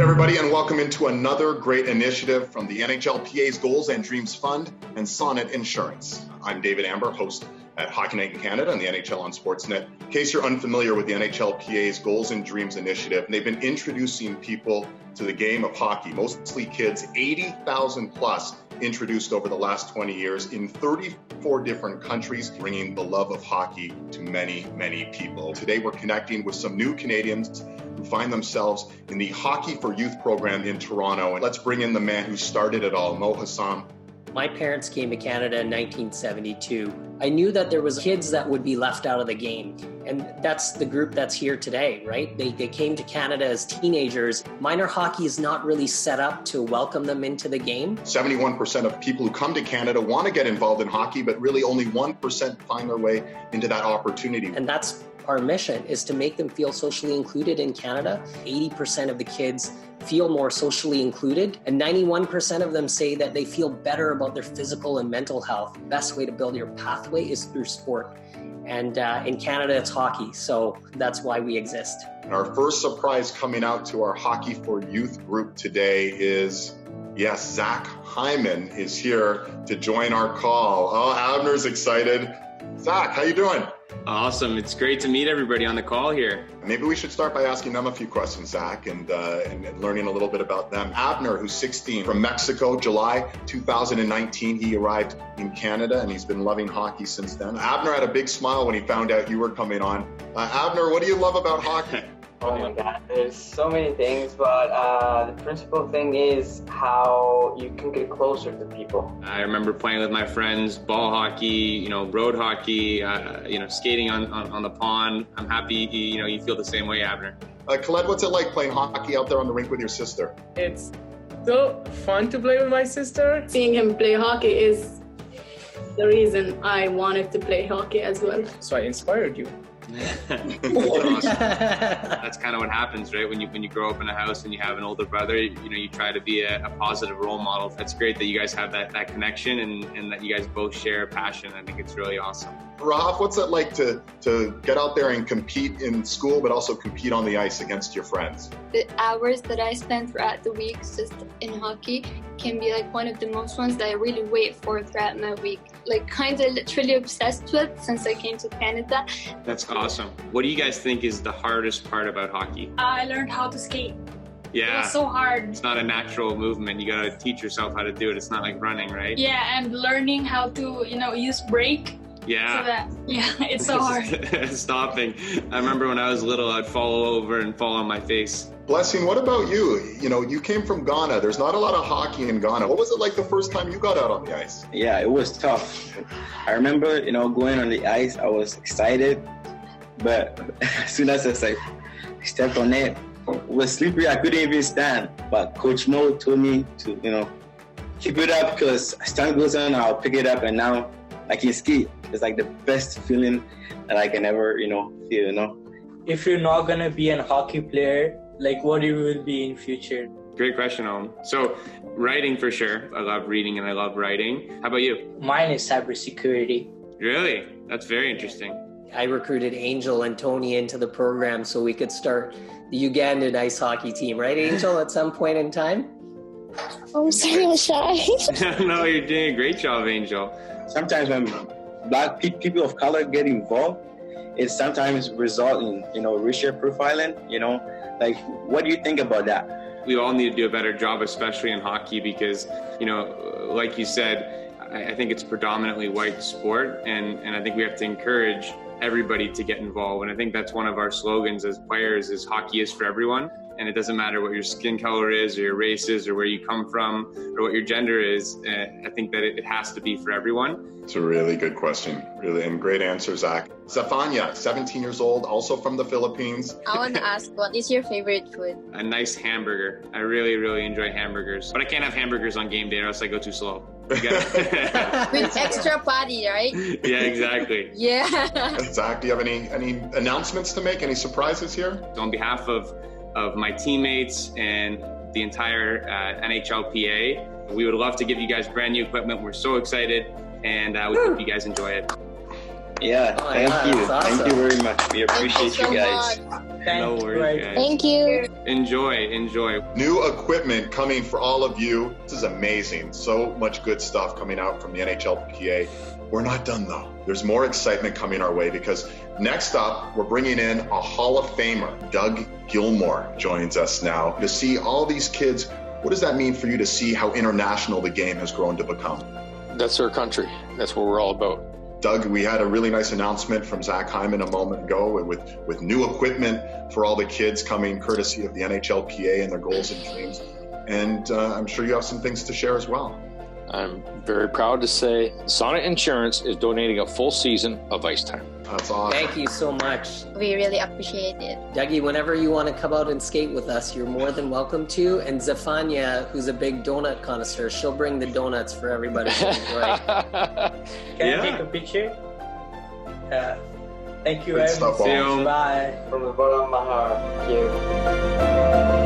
Hey everybody, and welcome into another great initiative from the NHLPA's Goals and Dreams Fund and Sonnet Insurance. I'm David Amber, host at Hockey Night in Canada and the NHL on Sportsnet. In case you're unfamiliar with the NHLPA's Goals and Dreams initiative, they've been introducing people to the game of hockey, mostly kids, 80,000 plus introduced over the last 20 years in 34 different countries, bringing the love of hockey to many, many people. Today, we're connecting with some new Canadians who find themselves in the Hockey for Youth program in Toronto. And let's bring in the man who started it all, Mo Hassan. My parents came to Canada in 1972. I knew that there was kids that would be left out of the game. And that's the group that's here today, right? They came to Canada as teenagers. Minor hockey is not really set up to welcome them into the game. 71% of people who come to Canada want to get involved in hockey, but really only 1% find their way into that opportunity. And that's our mission, is to make them feel socially included in Canada. 80% of the kids feel more socially included, and 91% of them say that they feel better about their physical and mental health. The best way to build your pathway is through sport. And in Canada, it's hockey, so that's why we exist. And our first surprise coming out to our Hockey for Youth group today is, yes, Zach Hyman is here to join our call. Oh, Abner's excited. Zach, how you doing? Awesome. It's great to meet everybody on the call here. Maybe we should start by asking them a few questions, Zach, and learning a little bit about them. Abner, who's 16, from Mexico, July 2019, he arrived in Canada, and he's been loving hockey since then. Abner had a big smile when he found out you were coming on. Abner, what do you love about hockey? Oh my God, there's so many things, but the principal thing is how you can get closer to people. I remember playing with my friends, ball hockey, road hockey, skating on the pond. I'm happy, you feel the same way, Abner. Khaled, what's it like playing hockey out there on the rink with your sister? It's so fun to play with my sister. Seeing him play hockey is the reason I wanted to play hockey as well. So I inspired you. That's kind of what happens, right? When you grow up in a house and you have an older brother, you try to be a positive role model. It's great that you guys have that connection and that you guys both share a passion. I think it's really awesome. Rahaf, what's it like to get out there and compete in school, but also compete on the ice against your friends? The hours that I spend throughout the week just in hockey can be like one of the most ones that I really wait for throughout my week. Like kind of literally obsessed with since I came to Canada. That's awesome. What do you guys think is the hardest part about hockey? I learned how to skate. Yeah. It was so hard. It's not a natural movement. You got to teach yourself how to do it. It's not like running, right? Yeah, and learning how to, use brake. Yeah. So that, it's so hard. Stopping. I remember when I was little, I'd fall over and fall on my face. Blessing, what about you? You came from Ghana. There's not a lot of hockey in Ghana. What was it like the first time you got out on the ice? Yeah, it was tough. I remember, going on the ice, I was excited. But as soon as I stepped on it was slippery. I couldn't even stand. But Coach Mo told me to, keep it up, because as time goes on, I'll pick it up, and now I can skate. It's like the best feeling that I can ever, feel, If you're not going to be a hockey player, like what you will be in future? Great question, Owen. So writing for sure. I love reading and I love writing. How about you? Mine is cybersecurity. Really? That's very interesting. I recruited Angel and Tony into the program so we could start the Ugandan ice hockey team, right, Angel, at some point in time? Oh, I'm sorry, I'm shy. No, you're doing a great job, Angel. Sometimes when Black people of color get involved, it sometimes results in, racial profiling, Like, what do you think about that? We all need to do a better job, especially in hockey, because, like you said, I think it's a predominantly white sport, and I think we have to encourage everybody to get involved. And I think that's one of our slogans as players is hockey is for everyone. And it doesn't matter what your skin color is or your race is or where you come from or what your gender is. I think that it has to be for everyone. It's a really good question, really, and great answer, Zach. Zafania, 17 years old, also from the Philippines. I want to ask, what is your favorite food? A nice hamburger. I really, really enjoy hamburgers. But I can't have hamburgers on game day or else I go too slow. With extra patty, right? Yeah, exactly. Yeah. Zach, do you have any announcements to make? Any surprises here? On behalf of my teammates and the entire NHLPA, we would love to give you guys brand new equipment. We're so excited, and we hope you guys enjoy it. Yeah, thank you. Awesome. Thank you very much. We appreciate Thank you so guys. much. No worries, guys. Thank you. Enjoy. New equipment coming for all of you. This is amazing. So much good stuff coming out from the NHLPA. We're not done though. There's more excitement coming our way because next up, we're bringing in a Hall of Famer. Doug Gilmore joins us now to see all these kids. What does that mean for you to see how international the game has grown to become? That's our country. That's what we're all about. Doug, we had a really nice announcement from Zach Hyman a moment ago with new equipment for all the kids coming courtesy of the NHLPA and their goals and dreams. And I'm sure you have some things to share as well. I'm very proud to say Sonnet Insurance is donating a full season of ice time. That's awesome. Thank you so much. We really appreciate it. Dougie, whenever you want to come out and skate with us, you're more than welcome to. And Zafania, who's a big donut connoisseur, she'll bring the donuts for everybody to enjoy. Can I take a picture? Thank you very much. See you. Bye. From the bottom of my heart, thank you.